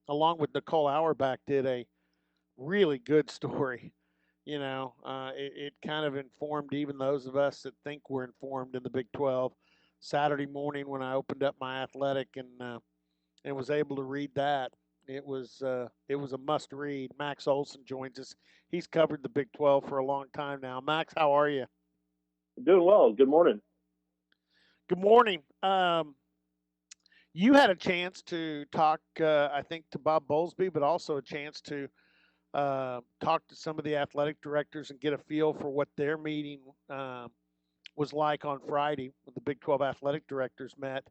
along with Nicole Auerbach, did a really good story. It kind of informed even those of us that think we're informed in the Big 12. Saturday morning when I opened up my Athletic and was able to read that, it was a must read. Max Olson joins us. He's covered the Big 12 for a long time now. Max, how are you? Doing well. Good morning. Good morning. You had a chance to talk, I think, to Bob Bowlesby, but also a chance to talk to some of the athletic directors and get a feel for what their meeting was like on Friday when the Big 12 athletic directors met.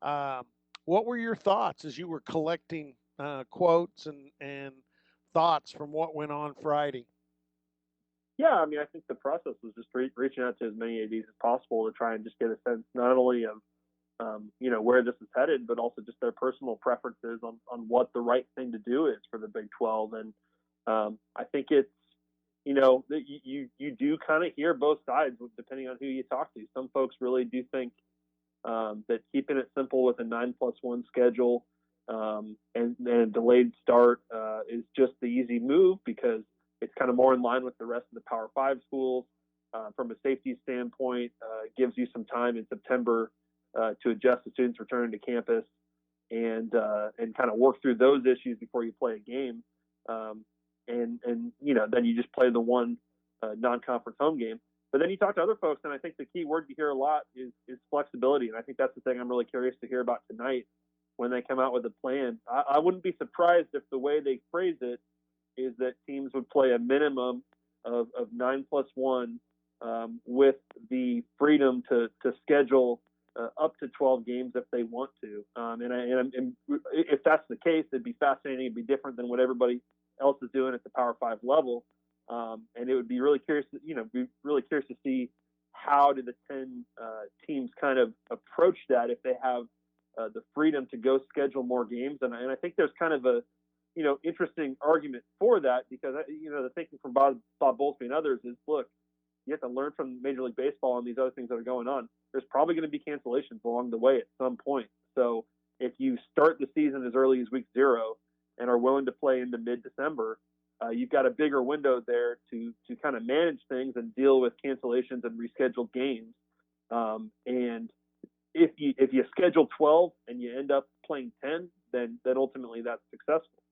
Um, what were your thoughts as you were collecting quotes and thoughts from what went on Friday? Yeah, I mean, I think the process was just reaching out to as many ADs as possible to try and just get a sense not only of where this is headed, but also just their personal preferences on what the right thing to do is for the Big 12. And I think it's you do kind of hear both sides depending on who you talk to. Some folks really do think that keeping it simple with a 9+1 schedule and a delayed start is just the easy move because it's kind of more in line with the rest of the Power Five schools. From a safety standpoint, it gives you some time in September to adjust to students returning to campus and kind of work through those issues before you play a game. And then you just play the one non-conference home game. But then you talk to other folks, and I think the key word you hear a lot is flexibility. And I think that's the thing I'm really curious to hear about tonight when they come out with a plan. I wouldn't be surprised if the way they phrase it is that teams would play a minimum of 9+1 with the freedom to schedule up to 12 games if they want to. And if that's the case, it'd be fascinating. It'd be different than what everybody else is doing at the Power Five level. And it would be really curious to see how do the 10 teams kind of approach that if they have the freedom to go schedule more games. And I think there's kind of a interesting argument for that because the thinking from Bob Bowlesby and others is, look, you have to learn from Major League Baseball and these other things that are going on. There's probably going to be cancellations along the way at some point. So if you start the season as early as week 0 and are willing to play into mid-December, you've got a bigger window there to kind of manage things and deal with cancellations and rescheduled games. And if you schedule 12 and you end up playing 10, then ultimately that's successful.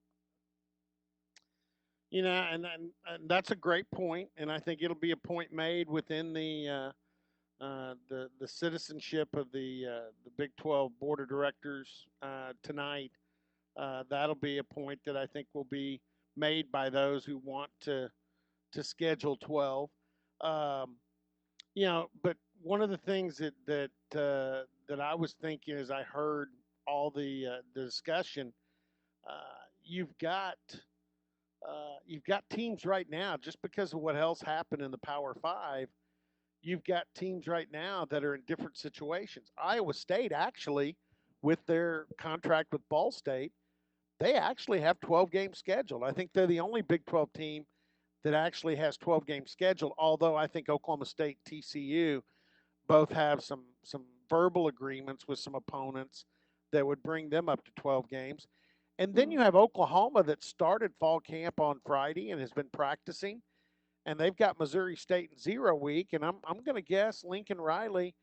And that's a great point, and I think it'll be a point made within the citizenship of the Big 12 board of directors tonight. That'll be a point that I think will be made by those who want to schedule 12. But one of the things that I was thinking as I heard all the discussion, you've got teams right now just because of what else happened in the Power Five. You've got teams right now that are in different situations. Iowa State actually, with their contract with Ball State, they actually have 12 games scheduled. I think they're the only Big 12 team that actually has 12 games scheduled, although I think Oklahoma State and TCU both have some verbal agreements with some opponents that would bring them up to 12 games. And then you have Oklahoma that started fall camp on Friday and has been practicing, and they've got Missouri State in 0 week, and I'm going to guess Lincoln Riley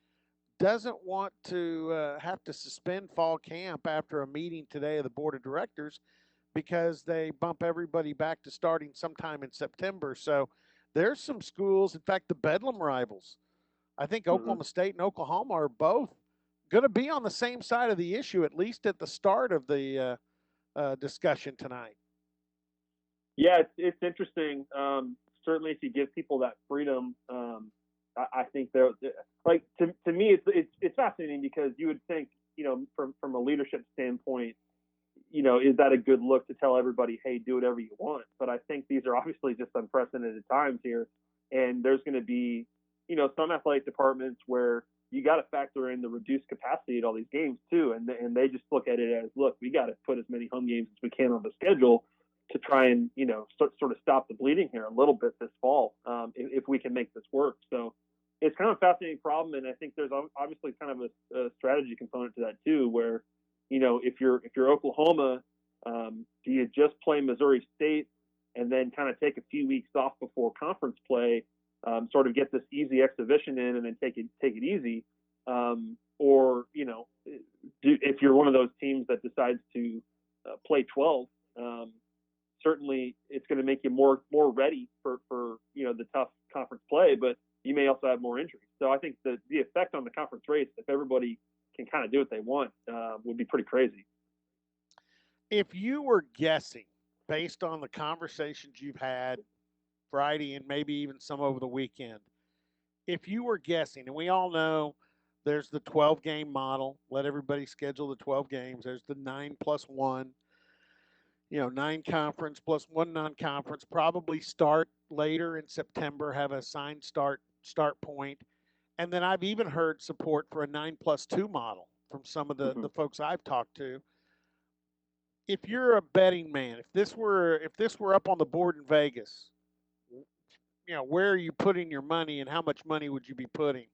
doesn't want to have to suspend fall camp after a meeting today of the board of directors because they bump everybody back to starting sometime in September. So there's some schools, in fact, the Bedlam rivals. I think Oklahoma State and Oklahoma are both going to be on the same side of the issue, at least at the start of the discussion tonight. Yeah, it's interesting. Certainly, if you give people that freedom, I think they're like to me, it's fascinating because you would think, from a leadership standpoint, is that a good look to tell everybody, hey, do whatever you want? But I think these are obviously just unprecedented times here, and there's going to be, some athletic departments where you got to factor in the reduced capacity at all these games too, and they just look at it as, look, we got to put as many home games as we can on the schedule to try and sort of stop the bleeding here a little bit this fall, if we can make this work. So it's kind of a fascinating problem, and I think there's obviously kind of a strategy component to that too, where if you're Oklahoma Do you just play Missouri State and then kind of take a few weeks off before conference play, sort of get this easy exhibition in, and then take it easy? Or if you're one of those teams that decides to play 12, certainly it's going to make you more ready for the tough conference play, but you may also have more injuries. So I think the effect on the conference race, if everybody can kind of do what they want, would be pretty crazy. If you were guessing, based on the conversations you've had Friday and maybe even some over the weekend, if you were guessing, and we all know there's the 12 game model, let everybody schedule the 12 games. There's the 9+1, 9 conference plus 1 non-conference, probably start later in September, have a assigned start point. And then I've even heard support for a 9+2 model from some of the folks I've talked to. If you're a betting man, if this were up on the board in Vegas, where are you putting your money and how much money would you be putting?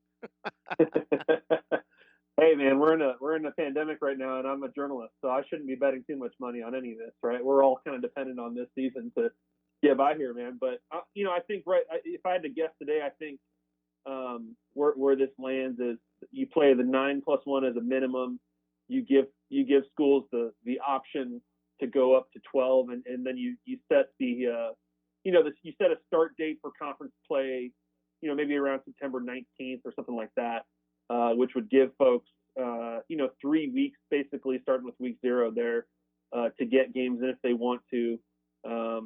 Hey man, we're in a pandemic right now, and I'm a journalist, so I shouldn't be betting too much money on any of this, right? We're all kind of dependent on this season to get by here, man. But I think if I had to guess today, I think where this lands is you play the 9+1 as a minimum. You give schools the option to go up to 12, and then you set you set a start date for conference play, maybe around September 19th or something like that, which would give folks 3 weeks basically starting with week 0 there to get games in if they want to. I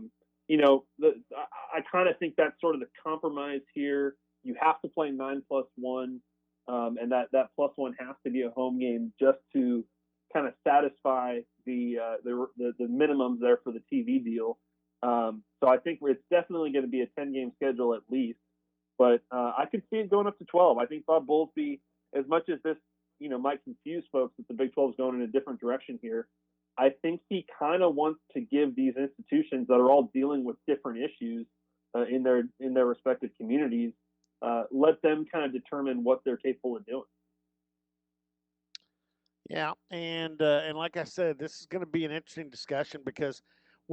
kind of think that's sort of the compromise here. You have to play 9+1, and that +1 has to be a home game just to kind of satisfy the minimums there for the TV deal. So I think it's definitely going to be a 10-game schedule at least, but I could see it going up to 12. I think Bob Bowlesby, as much as this might confuse folks that the Big 12 is going in a different direction here, I think he kind of wants to give these institutions that are all dealing with different issues in their respective communities, let them kind of determine what they're capable of doing. Yeah, and like I said, this is going to be an interesting discussion because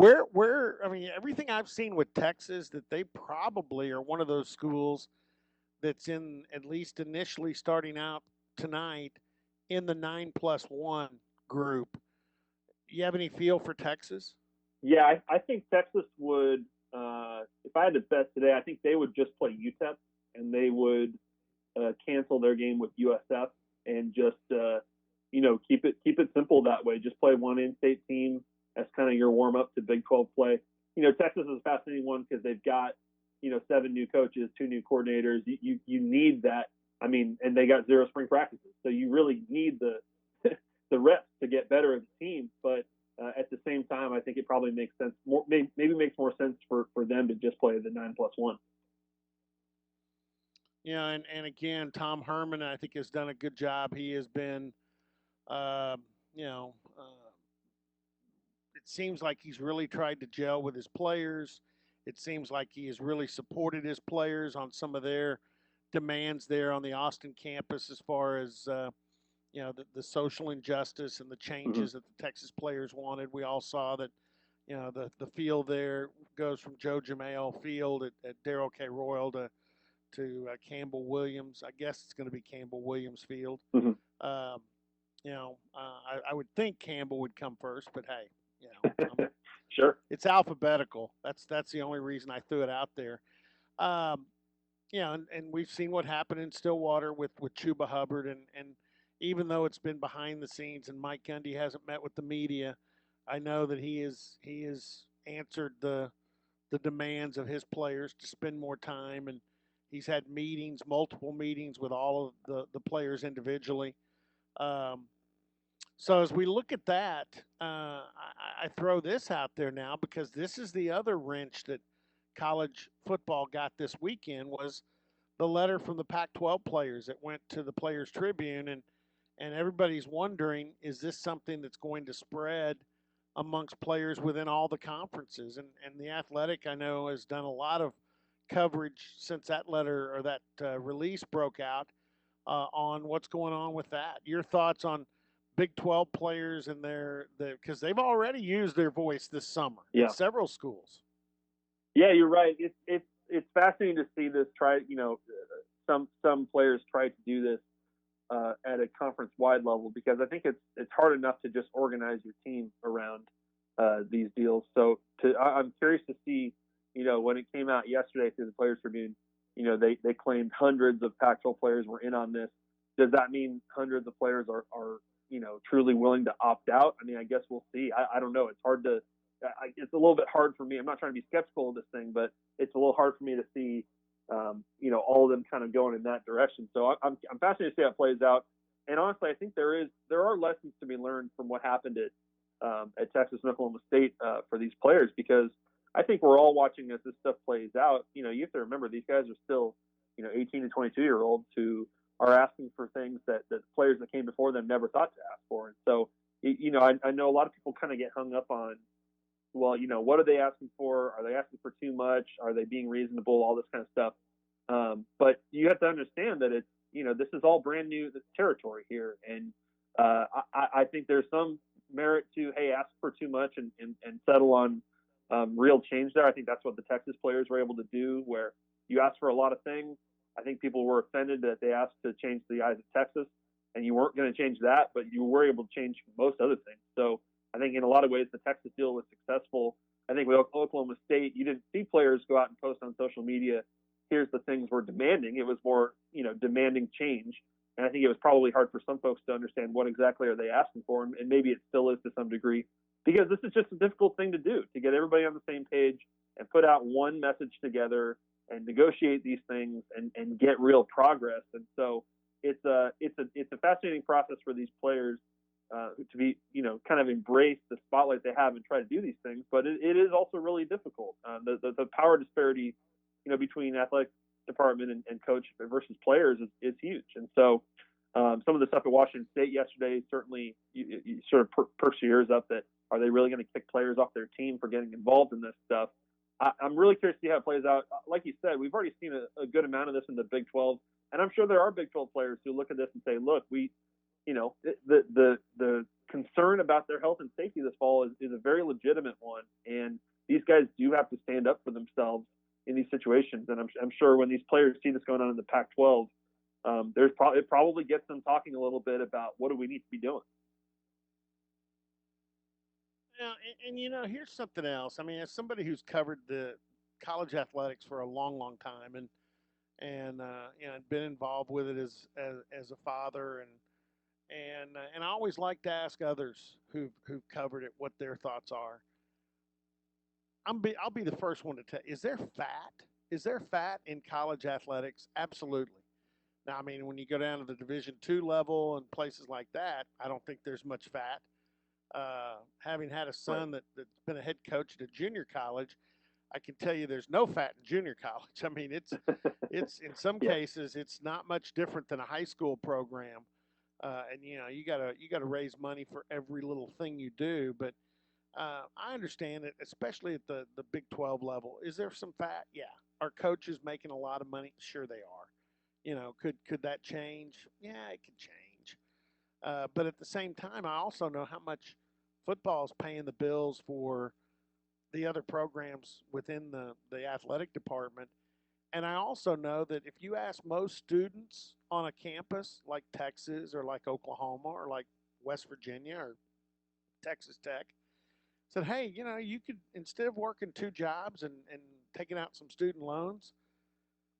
everything I've seen with Texas, that they probably are one of those schools that's in, at least initially starting out tonight, in the 9+1 group. You have any feel for Texas? Yeah, I think Texas would. If I had to bet today, I think they would just play UTEP, and they would cancel their game with USF and just keep it simple that way. Just play one in-state team as kind of your warm up to Big 12 play. Texas is a fascinating one because they've got 7 new coaches, 2 new coordinators. You need that. I mean, and they got 0 spring practices, so you really need the the reps to get better as a team. But at the same time, I think it probably makes sense. Maybe makes more sense for them to just play the 9+1. And again, Tom Herman, I think, has done a good job. He has been, uh, you know, uh, it seems like he's really tried to gel with his players. It seems like he has really supported his players on some of their demands there on the Austin campus, as far as the social injustice and the changes that the Texas players wanted. We all saw that the field there goes from Joe Jamail Field at Darrell K. Royal to Campbell Williams. I guess it's going to be Campbell Williams Field. Um, I would think Campbell would come first, but hey, sure, it's alphabetical. That's the only reason I threw it out there. Um, and we've seen what happened in Stillwater with Chuba Hubbard, and even though it's been behind the scenes and Mike Gundy hasn't met with the media, I know that he has answered the demands of his players to spend more time, and he's had meetings, multiple meetings with all of the players individually. Um, so as we look at that, I throw this out there now because this is the other wrench that college football got this weekend, was the letter from the Pac-12 players that went to the Players Tribune, and everybody's wondering, is this something that's going to spread amongst players within all the conferences? And the Athletic, I know, has done a lot of coverage since that letter or that release broke out on what's going on with that. Your thoughts on Big 12 players in there because they've already used their voice this summer at Yeah. several schools. Yeah, you're right. It's fascinating to see this try. Some players try to do this at a conference wide level because I think it's hard enough to just organize your team around these deals. So I'm curious to see, when it came out yesterday through the Players Tribune, they claimed hundreds of Pac-12 players were in on this. Does that mean hundreds of players are truly willing to opt out? I mean, I guess we'll see. I don't know. It's hard to. It's a little bit hard for me. I'm not trying to be skeptical of this thing, but it's a little hard for me to see all of them kind of going in that direction. So I'm fascinated to see how it plays out. And honestly, I think there are lessons to be learned from what happened at Texas and Oklahoma State for these players, because I think we're all watching as this stuff plays out. You have to remember these guys are still 18 to 22-year-olds who are asking for things that players that came before them never thought to ask for. And so I know a lot of people kind of get hung up on, well, what are they asking for? Are they asking for too much? Are they being reasonable? All this kind of stuff. But you have to understand that this is all brand new territory here. And I think there's some merit to, hey, ask for too much and settle on real change there. I think that's what the Texas players were able to do, where you asked for a lot of things. I think people were offended that they asked to change the eyes of Texas, and you weren't going to change that, but you were able to change most other things. So I think in a lot of ways the Texas deal was successful. I think with Oklahoma State, you didn't see players go out and post on social media, here's the things we're demanding. It was more, demanding change. And I think it was probably hard for some folks to understand what exactly are they asking for, and maybe it still is to some degree, because this is just a difficult thing to do, to get everybody on the same page and put out one message together and negotiate these things and get real progress. And so it's a fascinating process for these players to be, kind of embrace the spotlight they have and try to do these things. But it is also really difficult. The power disparity, between athletic department and coach versus players is huge. And so some of the stuff at Washington State yesterday certainly you sort of perks your ears up that, are they really going to kick players off their team for getting involved in this stuff? I'm really curious to see how it plays out. Like you said, we've already seen a good amount of this in the Big 12, and I'm sure there are Big 12 players who look at this and say, look, the concern about their health and safety this fall is a very legitimate one, and these guys do have to stand up for themselves in these situations. And I'm sure when these players see this going on in the Pac-12, it probably gets them talking a little bit about what do we need to be doing. Yeah, and here's something else. I mean, as somebody who's covered the college athletics for a long, long time, and been involved with it as a father, and I always like to ask others who've covered it what their thoughts are. I'll be the first one to tell. Is there fat? Is there fat in college athletics? Absolutely. Now, I mean, when you go down to the Division II level and places like that, I don't think there's much fat. Having had a Right. son that's been a head coach at a junior college, I can tell you there's no fat in junior college. I mean, it's in some Yeah. cases it's not much different than a high school program, and you gotta raise money for every little thing you do. But I understand it, especially at the Big 12 level. Is there some fat? Yeah. Are coaches making a lot of money? Sure, they are. Could that change? Yeah, it could change. But at the same time, I also know how much football is paying the bills for the other programs within the athletic department. And I also know that if you ask most students on a campus like Texas or like Oklahoma or like West Virginia or Texas Tech, said, hey, you could, instead of working two jobs and taking out some student loans,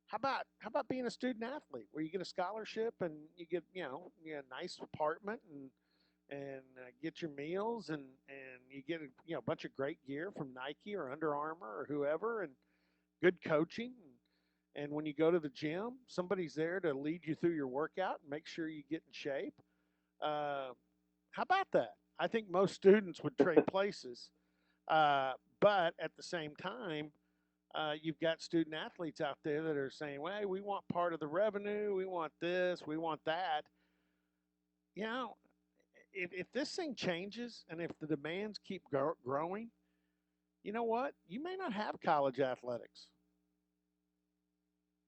how about being a student athlete where you get a scholarship and you get a nice apartment and get your meals and you get a bunch of great gear from Nike or Under Armour or whoever, and good coaching, and when you go to the gym, somebody's there to lead you through your workout and make sure you get in shape. Uh, how about that? I think most students would trade places, but at the same time, you've got student athletes out there that are saying, well, hey, we want part of the revenue, we want this, we want that. You know, if this thing changes and if the demands keep growing, you know what? You may not have college athletics.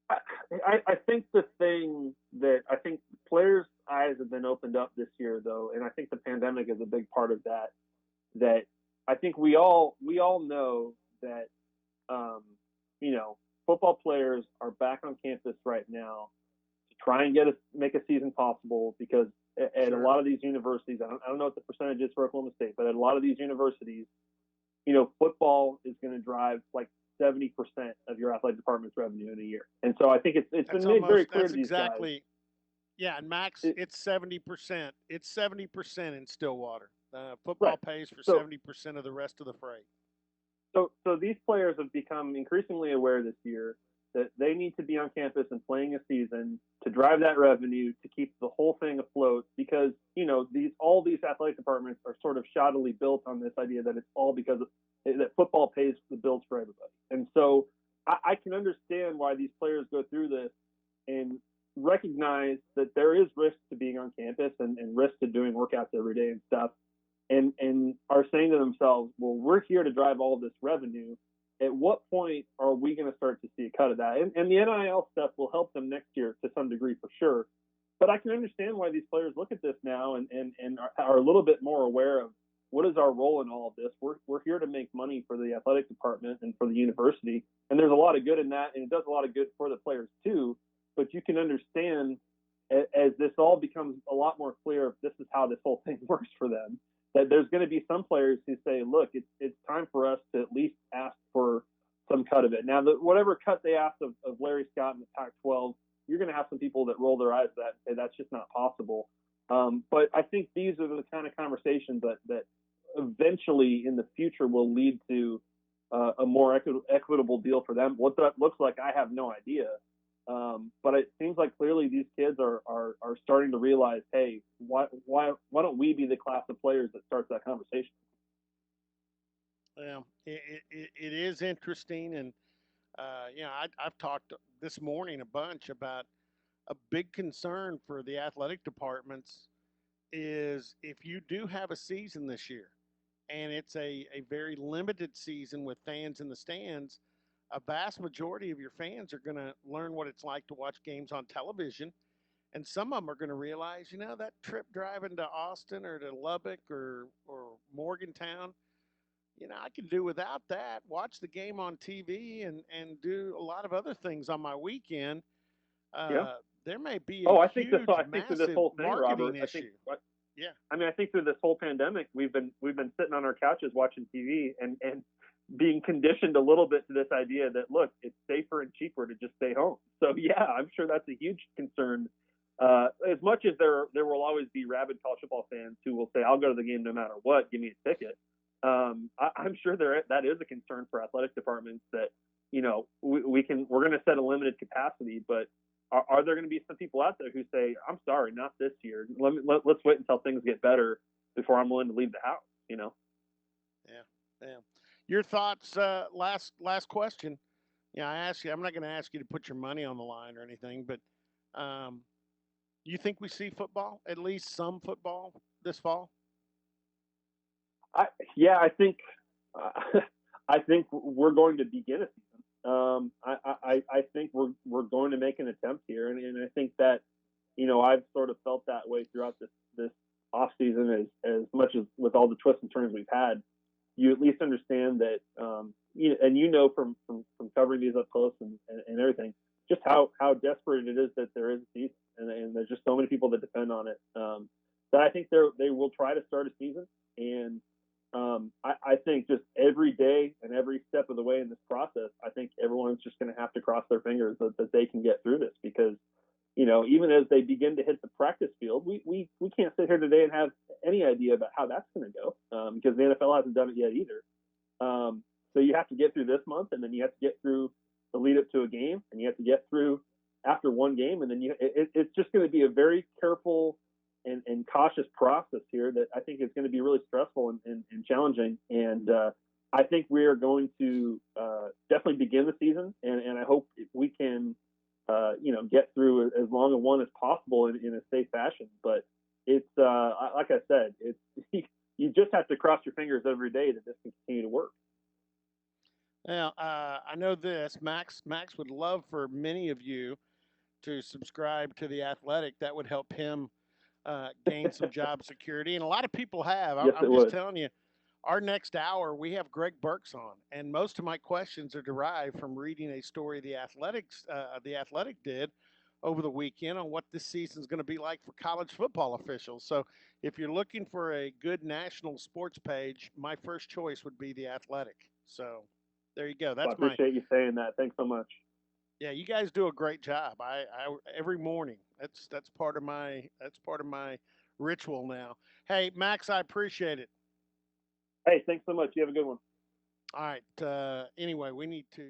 I think the thing that I think players, eyes have been opened up this year, though, and I think the pandemic is a big part of that. That I think we all know that um, you know, football players are back on campus right now to try and make a season possible because at a Sure. lot of these universities, I don't know what the percentage is for Oklahoma State, but at a lot of these universities, football is going to drive like 70% of your athletic department's revenue in a year. And so I think it's been made very clear That's to these guys. exactly, yeah. And Max, It, it's 70%. It's 70% in Stillwater. Football right. pays for So 70% of the rest of the freight. so these players have become increasingly aware this year that they need to be on campus and playing a season to drive that revenue to keep the whole thing afloat because all these athletic departments are sort of shoddily built on this idea that it's all because that football pays the bills for everybody. And so I can understand why these players go through this and recognize that there is risk to being on campus and risk to doing workouts every day and stuff, and are saying to themselves, well, we're here to drive all of this revenue. At what point are we going to start to see a cut of that? And the NIL stuff will help them next year to some degree for sure. But I can understand why these players look at this now and are a little bit more aware of what is our role in all of this. We're here to make money for the athletic department and for the university. And there's a lot of good in that. And it does a lot of good for the players too. But you can understand as this all becomes a lot more clear, this is how this whole thing works for them, that there's going to be some players who say, look, it's time for us to at least ask for some cut of it. Now, whatever cut they ask of Larry Scott in the Pac-12, you're going to have some people that roll their eyes at that and say that's just not possible. But I think these are the kind of conversations that eventually in the future will lead to a more equitable deal for them. What that looks like, I have no idea. But it seems like clearly these kids are starting to realize, hey, why don't we be the class of players that starts that conversation? Yeah, it is interesting, and I've talked this morning a bunch about a big concern for the athletic departments is if you do have a season this year, and it's a very limited season with fans in the stands, a vast majority of your fans are going to learn what it's like to watch games on television. And some of them are going to realize, that trip driving to Austin or to Lubbock or Morgantown, I can do without that. Watch the game on TV and do a lot of other things on my weekend. Yeah. There may be a Oh, huge, I think through this massive whole thing, marketing Robert, issue. Yeah. I think through this whole pandemic, we've been sitting on our couches watching TV and being conditioned a little bit to this idea that look, it's safer and cheaper to just stay home. So yeah, I'm sure that's a huge concern. As much as there will always be rabid college football fans who will say, "I'll go to the game no matter what, give me a ticket." I'm sure that is a concern for athletic departments that we're going to set a limited capacity, but are there going to be some people out there who say, "I'm sorry, not this year. Let's wait until things get better before I'm willing to leave the house." Yeah. Yeah. Your thoughts? Last question. Yeah, I ask you. I'm not going to ask you to put your money on the line or anything, but um, you think we see football, at least some football, this fall? Yeah, uh, I think we're going to begin a season. I think we're going to make an attempt here, and I think that I've sort of felt that way throughout this off season as much as with all the twists and turns we've had. You at least understand that, from covering these up close and everything, just how desperate it is that there is a season, and there's just so many people that depend on it. That I think they will try to start a season, and I think just every day and every step of the way in this process, I think everyone's just going to have to cross their fingers that they can get through this because, even as they begin to hit the practice field, we can't sit here today and have any idea about how that's going to go because the NFL hasn't done it yet either. So you have to get through this month, and then you have to get through the lead up to a game, and you have to get through after one game, and then it's just going to be a very careful and cautious process here that I think is going to be really stressful and challenging. And I think we are going to definitely begin the season, and I hope we can, get through as long a one as possible in a safe fashion. But it's like I said, it's you just have to cross your fingers every day that this can continue to work. Now, I know this. Max would love for many of you to subscribe to the Athletic. That would help him gain some job security, and a lot of people have. Yes, I'm it just would. telling you, our next hour we have Greg Burks on, and most of my questions are derived from reading a story the Athletic did over the weekend on what this season is going to be like for college football officials. So, if you're looking for a good national sports page, my first choice would be the Athletic. So, there you go. Well, I That's my appreciate you saying that. Thanks so much. yeah. You guys do a great job. I every morning. That's part of my ritual now. Hey, Max, I appreciate it. Hey, thanks so much. You have a good one. All right. Anyway, we need to.